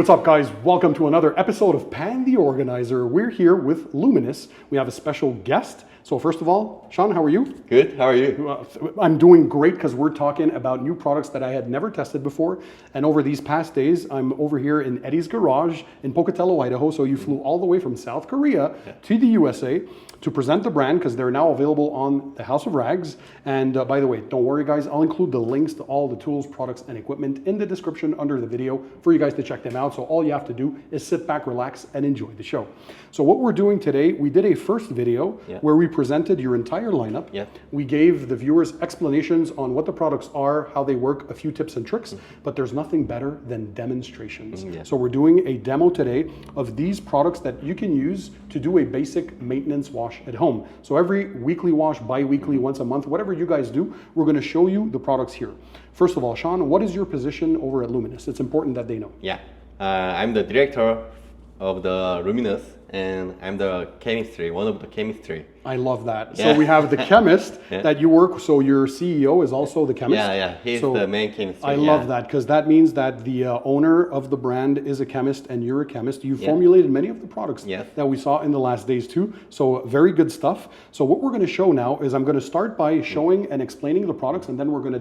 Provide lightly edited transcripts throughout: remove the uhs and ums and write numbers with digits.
what's up guys? Welcome to another episode of Pan the Organizer. We're here with Luminus. We have a special guest. So first of all, Sean, how are you? Good, how are you? I'm doing great because we're talking about new products that I had never tested before. And over these past days, I'm over here in Eddie's garage in Pocatello, Idaho. So you flew all the way from South Korea to the USA to present the brand because they're now available on the House of Rags. And by the way, don't worry guys, I'll include the links to all the tools, products, and equipment in the description under the video for you guys to check them out. So all you have to do is sit back, relax, and enjoy the show. So what we're doing today, we did a first video where we presented your entire lineup. We gave the viewers explanations on what the products are, how they work, a few tips and tricks, but there's nothing better than demonstrations. So we're doing a demo today of these products that you can use to do a basic maintenance wash at home. So every weekly wash, bi-weekly, once a month, whatever you guys do, we're going to show you the products here. First of all, Sean, what is your position over at Luminus? It's important that they know. I'm the director of the Luminus, and I'm the chemistry, one of the chemistry. I love that. So we have the chemist that you work, so your CEO is also the chemist. He's the main chemist. I love that because that means that the owner of the brand is a chemist and you're a chemist. You formulated many of the products that we saw in the last days too. So very good stuff. So what we're going to show now is I'm going to start by showing and explaining the products, and then we're going to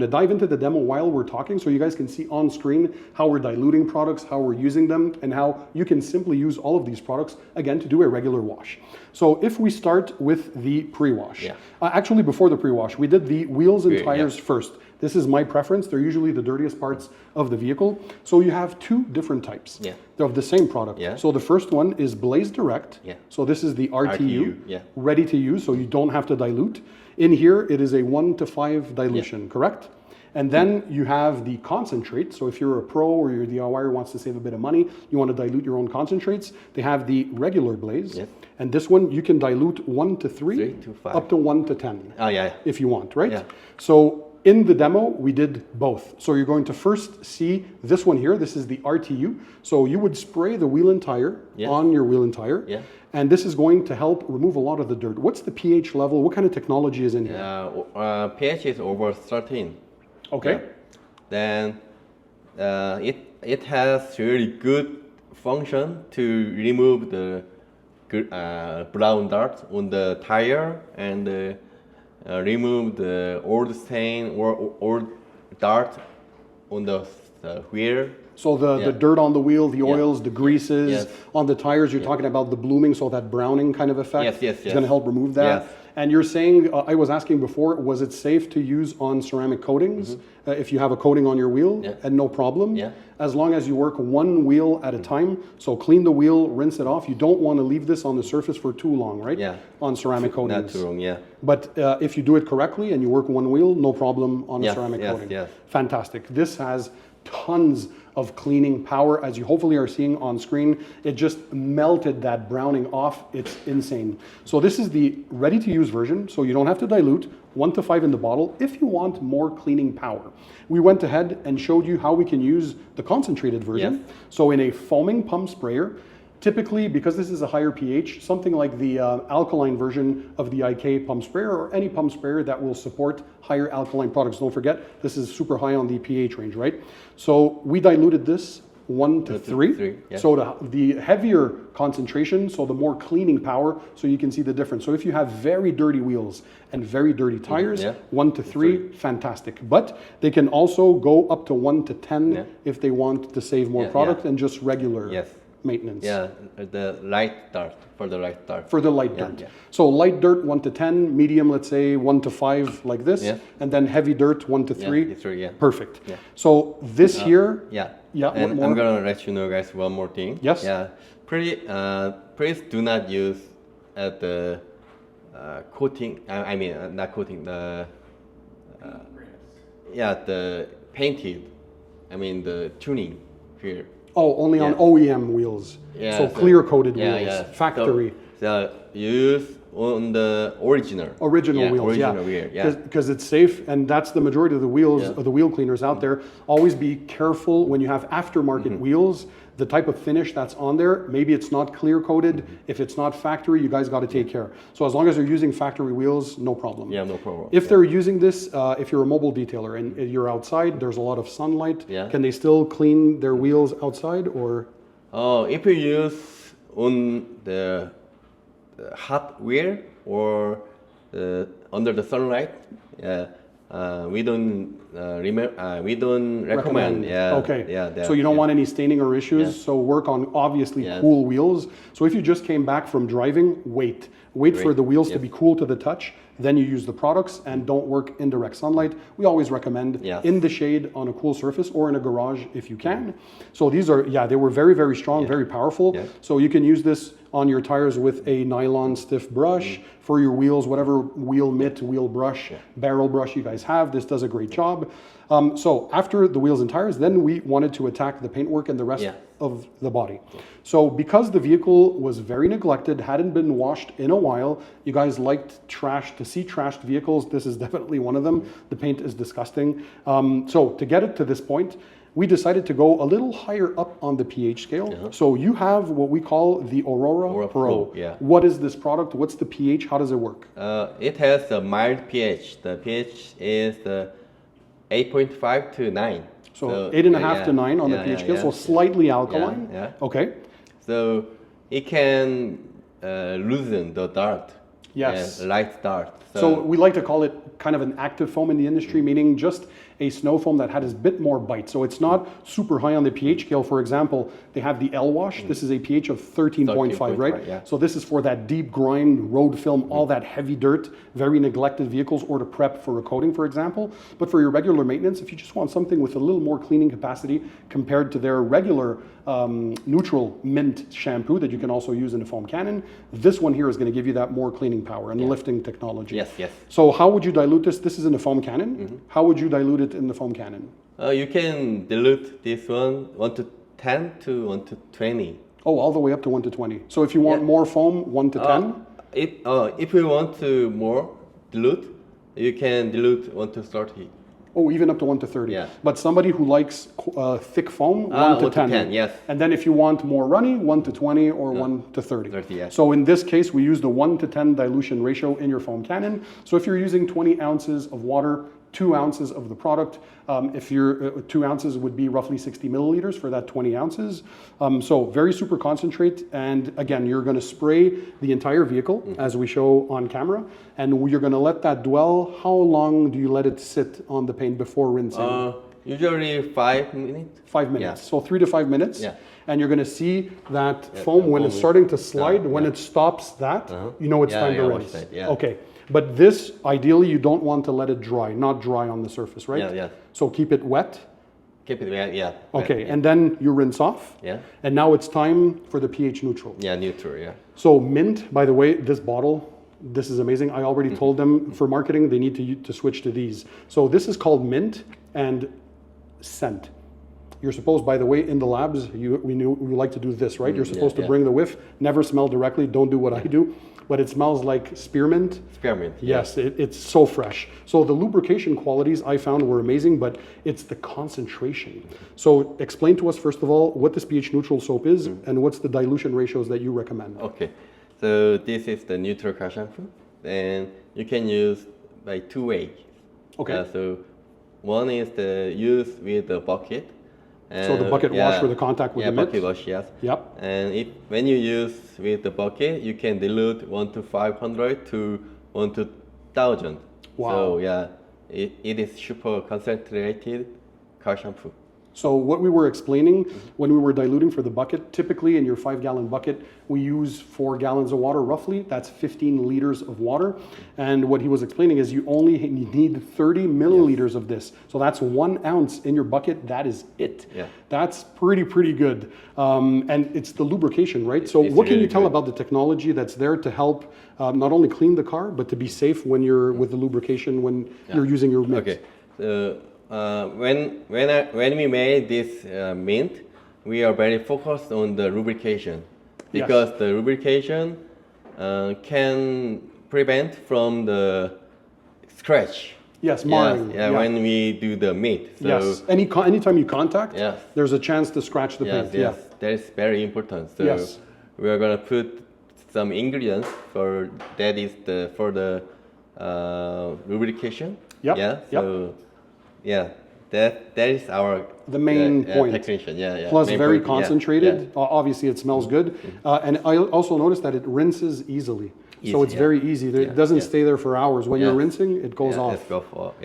dive into the demo while we're talking, so you guys can see on screen how we're diluting products, how we're using them, and how you can simply use all of these products again to do a regular wash. So if we start with the pre-wash, actually before the pre-wash, we did the wheels and tires first. This is my preference. They're usually the dirtiest parts of the vehicle. So you have two different types of the same product. So the first one is Blaze Direct. So this is the RTU, ready to use, so you don't have to dilute. In here, it is a 1:5 dilution, correct? And then you have the concentrate. So if you're a pro or you're a DIYer who wants to save a bit of money, you want to dilute your own concentrates, they have the regular Blaze. And this one, you can dilute 1 to 3, up to 1 to 10. If you want, right? So in the demo, we did both. So you're going to first see this one here. This is the RTU. So you would spray the wheel and tire on your wheel and tire. And this is going to help remove a lot of the dirt. What's the pH level? What kind of technology is in here? pH is over 13. Okay. Then it has really good function to remove the brown dirt on the tire and remove the old stain or old dirt on the wheel. So the dirt on the wheel, the oils, the greases on the tires, you're talking about the blooming, so that browning kind of effect is going to help remove that. And you're saying, I was asking before, was it safe to use on ceramic coatings if you have a coating on your wheel and no problem? As long as you work one wheel at a time. So clean the wheel, rinse it off. You don't want to leave this on the surface for too long, right? On ceramic coatings. Not too long, But if you do it correctly and you work one wheel, no problem on a ceramic coating. Fantastic. This has tons of cleaning power, as you hopefully are seeing on screen. It just melted that browning off. It's insane. So this is the ready to use version. So you don't have to dilute, 1 to 5 in the bottle if you want more cleaning power. We went ahead and showed you how we can use the concentrated version. So in a foaming pump sprayer, typically, because this is a higher pH, something like the alkaline version of the IK pump sprayer or any pump sprayer that will support higher alkaline products. Don't forget, this is super high on the pH range, right? So we diluted this 1 to 3. So the heavier concentration, so the more cleaning power, so you can see the difference. So if you have very dirty wheels and very dirty tires, 1 to 3, fantastic. But they can also go up to 1 to 10 if they want to save more product than just regular maintenance. The light dirt, for the light dirt. For the light dirt. So light dirt 1 to 10, medium let's say 1 to 5 like this, and then heavy dirt 1 to 3. Perfect. So this here. And I'm gonna let you know guys one more thing. Please do not use the coating. I mean not coating, the the painted. I mean the tuning here. Oh, only on OEM wheels. So clear coated wheels, factory. So use on the original wheels, wheel, because it's safe, and that's the majority of the wheels of the wheel cleaners out there. Always be careful when you have aftermarket wheels. The type of finish that's on there, maybe it's not clear coated. If it's not factory, you guys got to take care. So as long as you're using factory wheels, no problem. Yeah, no problem. If they're using this, if you're a mobile detailer and you're outside, there's a lot of sunlight. Can they still clean their wheels outside, or? If you use on the hot wheel or under the sunlight, we don't recommend. So you don't want any staining or issues. So work on obviously cool wheels. So if you just came back from driving, wait for the wheels to be cool to the touch. Then you use the products and don't work in direct sunlight. We always recommend in the shade on a cool surface or in a garage if you can. So these are, they were very, very strong, very powerful. So you can use this on your tires with a nylon stiff brush for your wheels, whatever wheel mitt, wheel brush, barrel brush you guys have. This does a great job. So after the wheels and tires, then we wanted to attack the paintwork and the rest of the body. So because the vehicle was very neglected, hadn't been washed in a while, you guys liked to see trashed vehicles. This is definitely one of them. The paint is disgusting. So to get it to this point, we decided to go a little higher up on the pH scale. So you have what we call the Aurora Pro. What is this product? What's the pH? How does it work? It has a mild pH. The pH is 8.5 to 9. So 8.5 to 9 on the pH scale, so slightly alkaline. Okay. So it can loosen the dart. Light dart. So we like to call it kind of an active foam in the industry, meaning just a snow foam that has a bit more bite. So it's not super high on the pH scale. For example, they have the L Wash. This is a pH of 13.5, right? So this is for that deep grind, road film, all that heavy dirt, very neglected vehicles, or to prep for a coating, for example. But for your regular maintenance, if you just want something with a little more cleaning capacity compared to their regular neutral mint shampoo that you can also use in a foam cannon, this one here is going to give you that more cleaning power and lifting technology. So how would you dilute this? This is in a foam cannon. How would you dilute it in the foam cannon? You can dilute this one 1 to 10 to 1 to 20. Oh, all the way up to 1 to 20. So if you want more foam, 1 to 10? If you want to more dilute, you can dilute 1 to 30. Oh, even up to 1 to 30. But somebody who likes thick foam, 1 to 10. And then if you want more runny, 1 to 20 or 1 to 30. So in this case, we use the 1 to 10 dilution ratio in your foam cannon. So if you're using 20 ounces of water, 2 ounces of the product, if you're 2 ounces would be roughly 60 milliliters for that 20 ounces. So very super concentrate. And again, you're going to spray the entire vehicle as we show on camera. And you're going to let that dwell. How long do you let it sit on the paint before rinsing? Usually 5 minutes. 5 minutes. So 3 to 5 minutes. And you're going to see that foam when it's starting to slide, when it stops that, you know it's time to rinse. Okay. But this, ideally, you don't want to let it dry, not dry on the surface, right? So keep it wet. Keep it wet, Okay, and then you rinse off. And now it's time for the pH neutral. Neutral, So mint, by the way, this bottle, this is amazing. I already told them for marketing, they need to switch to these. So this is called mint and scent. You're supposed, by the way, in the labs, we like to do this, right? You're supposed to bring the whiff, never smell directly, don't do what I do. But it smells like spearmint. Spearmint. Yes, it's so fresh. So the lubrication qualities I found were amazing, but it's the concentration. So explain to us, first of all, what this pH neutral soap is and what's the dilution ratios that you recommend. Okay, so this is the neutral car shampoo, and you can use by 2 ways. Okay. So one is the use with the bucket. So the bucket wash for the contact with the mitt? Bucket wash, yes. Yep. And when you use with the bucket, you can dilute 1 to 500 to 1 to 1000. Wow. So it is super concentrated car shampoo. So what we were explaining when we were diluting for the bucket, typically in your 5-gallon bucket, we use 4 gallons of water roughly. That's 15 liters of water. And what he was explaining is you only need 30 milliliters of this. So that's 1 ounce in your bucket. That is it. That's pretty good. And it's the lubrication, right? So what can you tell about the technology that's there to help not only clean the car, but to be safe when you're with the lubrication when you're using your mitt? Okay. When we made this mint, we are very focused on the lubrication because the lubrication can prevent from the scratch. Yes, marring. Yeah, when we do the meat. So yes. Anytime you contact, there's a chance to scratch the paint. Yes, that is very important. So we are gonna put some ingredients for that is for the lubrication. Yep. Yeah. So that is our the main point. Technician. Plus very concentrated. Obviously, it smells good, and I also noticed that it rinses easily. So it's very easy. It doesn't stay there for hours. When you're rinsing, it goes off.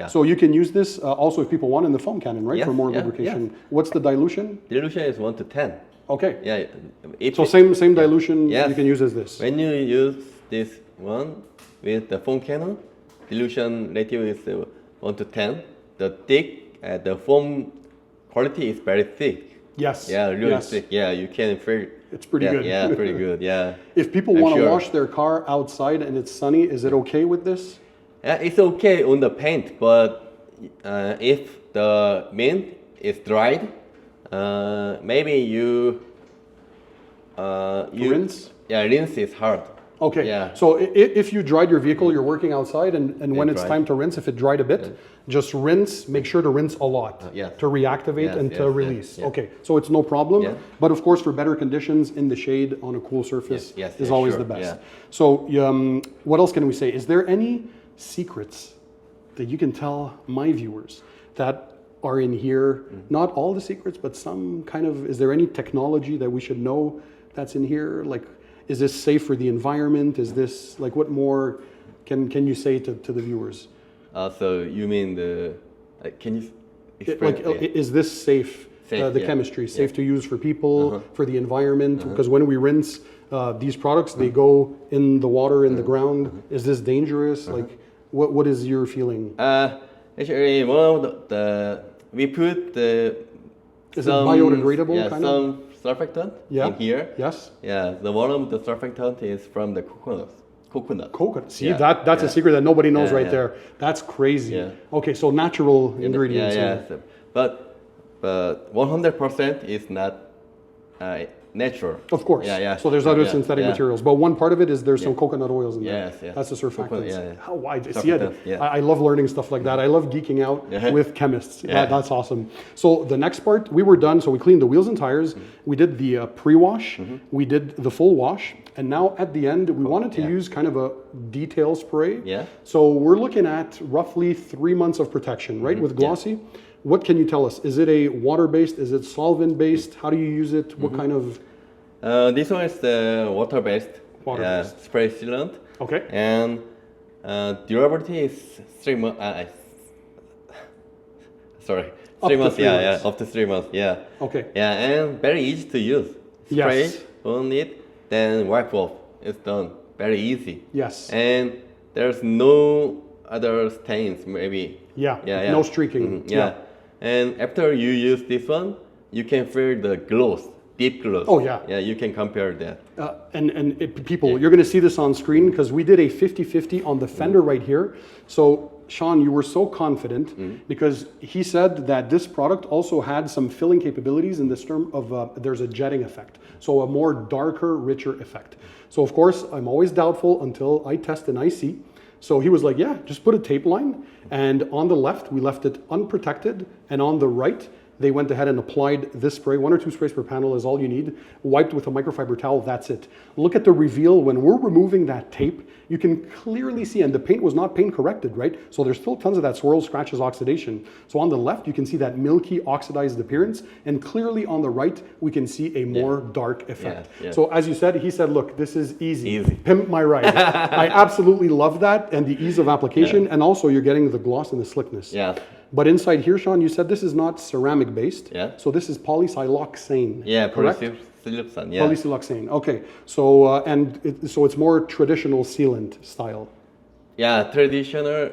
So you can use this also if people want in the foam cannon, right? For more lubrication. What's the dilution? Dilution is 1 to 10. Okay. Yeah. So same dilution you can use as this. When you use this one with the foam cannon, dilution ratio is 1 to 10. The foam quality is very thick. Yes. Yeah, really thick. Yeah, you can feel. It's pretty good. Yeah, pretty good. Yeah. If people want to wash their car outside and it's sunny, is it okay with this? Yeah, it's okay on the paint, but if the mint is dried, maybe you rinse. Yeah, rinse is hard. Okay. Yeah. So if you dried your vehicle, you're working outside, and when it's time to rinse, if it dried a bit, just rinse. Make sure to rinse a lot to reactivate and to release. Okay. So it's no problem. Yeah. But of course, for better conditions in the shade on a cool surface is always the best. Yeah. So what else can we say? Is there any secrets that you can tell my viewers that are in here? Not all the secrets, but some kind of. Is there any technology that we should know that's in here? Like, is this safe for the environment? Is this like what more can you say to the viewers? So you mean can you explain? Is this safe? The chemistry safe to use for people, for the environment? Because when we rinse these products, they go in the water, in the ground. Is this dangerous? Like, what is your feeling? Actually, one of we put is it biodegradable kind of? Surfactant in here. Yes. Yeah, the one of the surfactant is from the coconut. See, that's a secret that nobody knows there. That's crazy. Yeah. Okay, so natural ingredients. Yeah. But 100% is not natural. Of course. Yeah. So there's other synthetic materials, but one part of it is there's some coconut oils in there. Yes. That's the surfactants. How wide? See, I love learning stuff like that. I love geeking out with chemists. That's awesome. So the next part, we were done. So we cleaned the wheels and tires. We did the pre-wash. We did the full wash. And now at the end, we wanted to use kind of a detail spray. Yeah. So we're looking at roughly 3 months of protection, right? With Glossy. What can you tell us? Is it a water-based? Is it solvent-based? How do you use it? What kind of? This one is the water-based spray sealant. Okay. And durability is 3 months. Sorry, 3 months. Up to 3 months. Yeah. Okay. Yeah, and very easy to use. Spray on it, then wipe off. It's done. Very easy. Yes. And there's no other stains, maybe. No streaking. And after you use this one, you can feel the gloss, deep gloss. Oh yeah. Yeah, you can compare that. People, you're going to see this on screen because we did a 50-50 on the fender right here. So Sean, you were so confident because he said that this product also had some filling capabilities in this term of there's a jetting effect. So a more darker, richer effect. So of course, I'm always doubtful until I test and I see. So he was like, yeah, just put a tape line. And on the left, we left it unprotected. And on the right, they went ahead and applied this spray. 1 or 2 sprays per panel is all you need. Wiped with a microfiber towel, that's it. Look at the reveal. When we're removing that tape, you can clearly see, and the paint was not paint corrected, right? So there's still tons of that swirl, scratches, oxidation. So on the left, you can see that milky, oxidized appearance. And clearly on the right, we can see a more dark effect. So as you said, he said, look, this is easy. Pimp my ride. I absolutely love that and the ease of application. And also you're getting the gloss and the slickness. But inside here, Sean, you said this is not ceramic based. So this is polysiloxane. Correct? Polysiloxane. Okay. So so it's more traditional sealant style. Traditional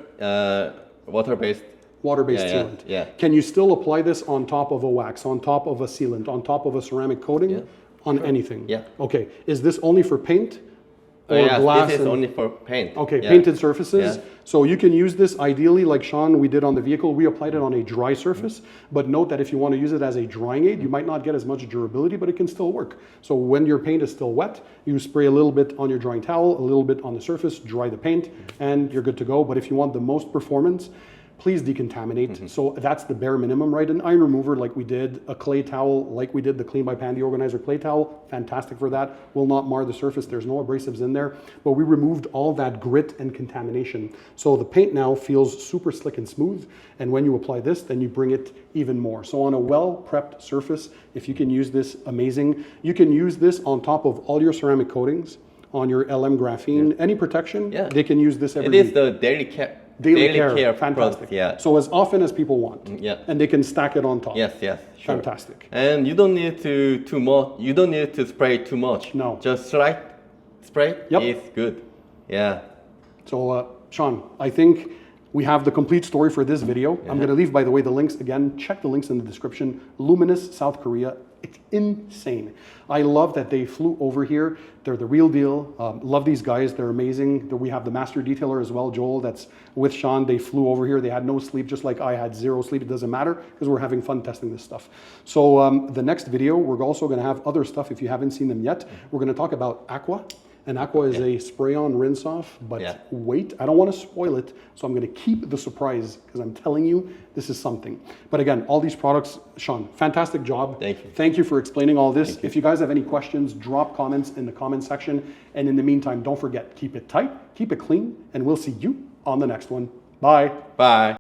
water-based. Water-based sealant. Can you still apply this on top of a wax, on top of a sealant, on top of a ceramic coating, on anything? Okay. Is this only for paint? or glass. This is only for paint. Okay, painted surfaces. So you can use this ideally, like Sean, we did on the vehicle. We applied it on a dry surface, but note that if you want to use it as a drying aid, you might not get as much durability, but it can still work. So when your paint is still wet, you spray a little bit on your drying towel, a little bit on the surface, dry the paint, and you're good to go. But if you want the most performance, please decontaminate. So that's the bare minimum, right? An iron remover like we did, a clay towel like we did, the Clean by Pandy Organizer clay towel, fantastic for that. Will not mar the surface. There's no abrasives in there. But we removed all that grit and contamination. So the paint now feels super slick and smooth. And when you apply this, then you bring it even more. So on a well-prepped surface, if you can use this, amazing. You can use this on top of all your ceramic coatings, on your LM graphene, any protection, they can use this every week. It is the daily care fantastic. product, So as often as people want, and they can stack it on top. Yes, sure. Fantastic. And you don't need to too much. You don't need to spray too much. No. Just slight spray is good. Yeah. So Sean, I think we have the complete story for this video. I'm going to leave, by the way, the links again. Check the links in the description. Luminus, South Korea. It's insane. I love that they flew over here. They're the real deal. Love these guys. They're amazing. We have the master detailer as well, Joel, that's with Sean. They flew over here. They had no sleep, just like I had zero sleep. It doesn't matter because we're having fun testing this stuff. So the next video, we're also going to have other stuff. If you haven't seen them yet, we're going to talk about Aqua. And Aqua is a spray-on, rinse-off, but wait, I don't want to spoil it, so I'm going to keep the surprise because I'm telling you, this is something. But again, all these products, Sean, fantastic job. Thank you. Thank you for explaining all this. If you guys have any questions, drop comments in the comment section. And in the meantime, don't forget, keep it tight, keep it clean, and we'll see you on the next one. Bye. Bye.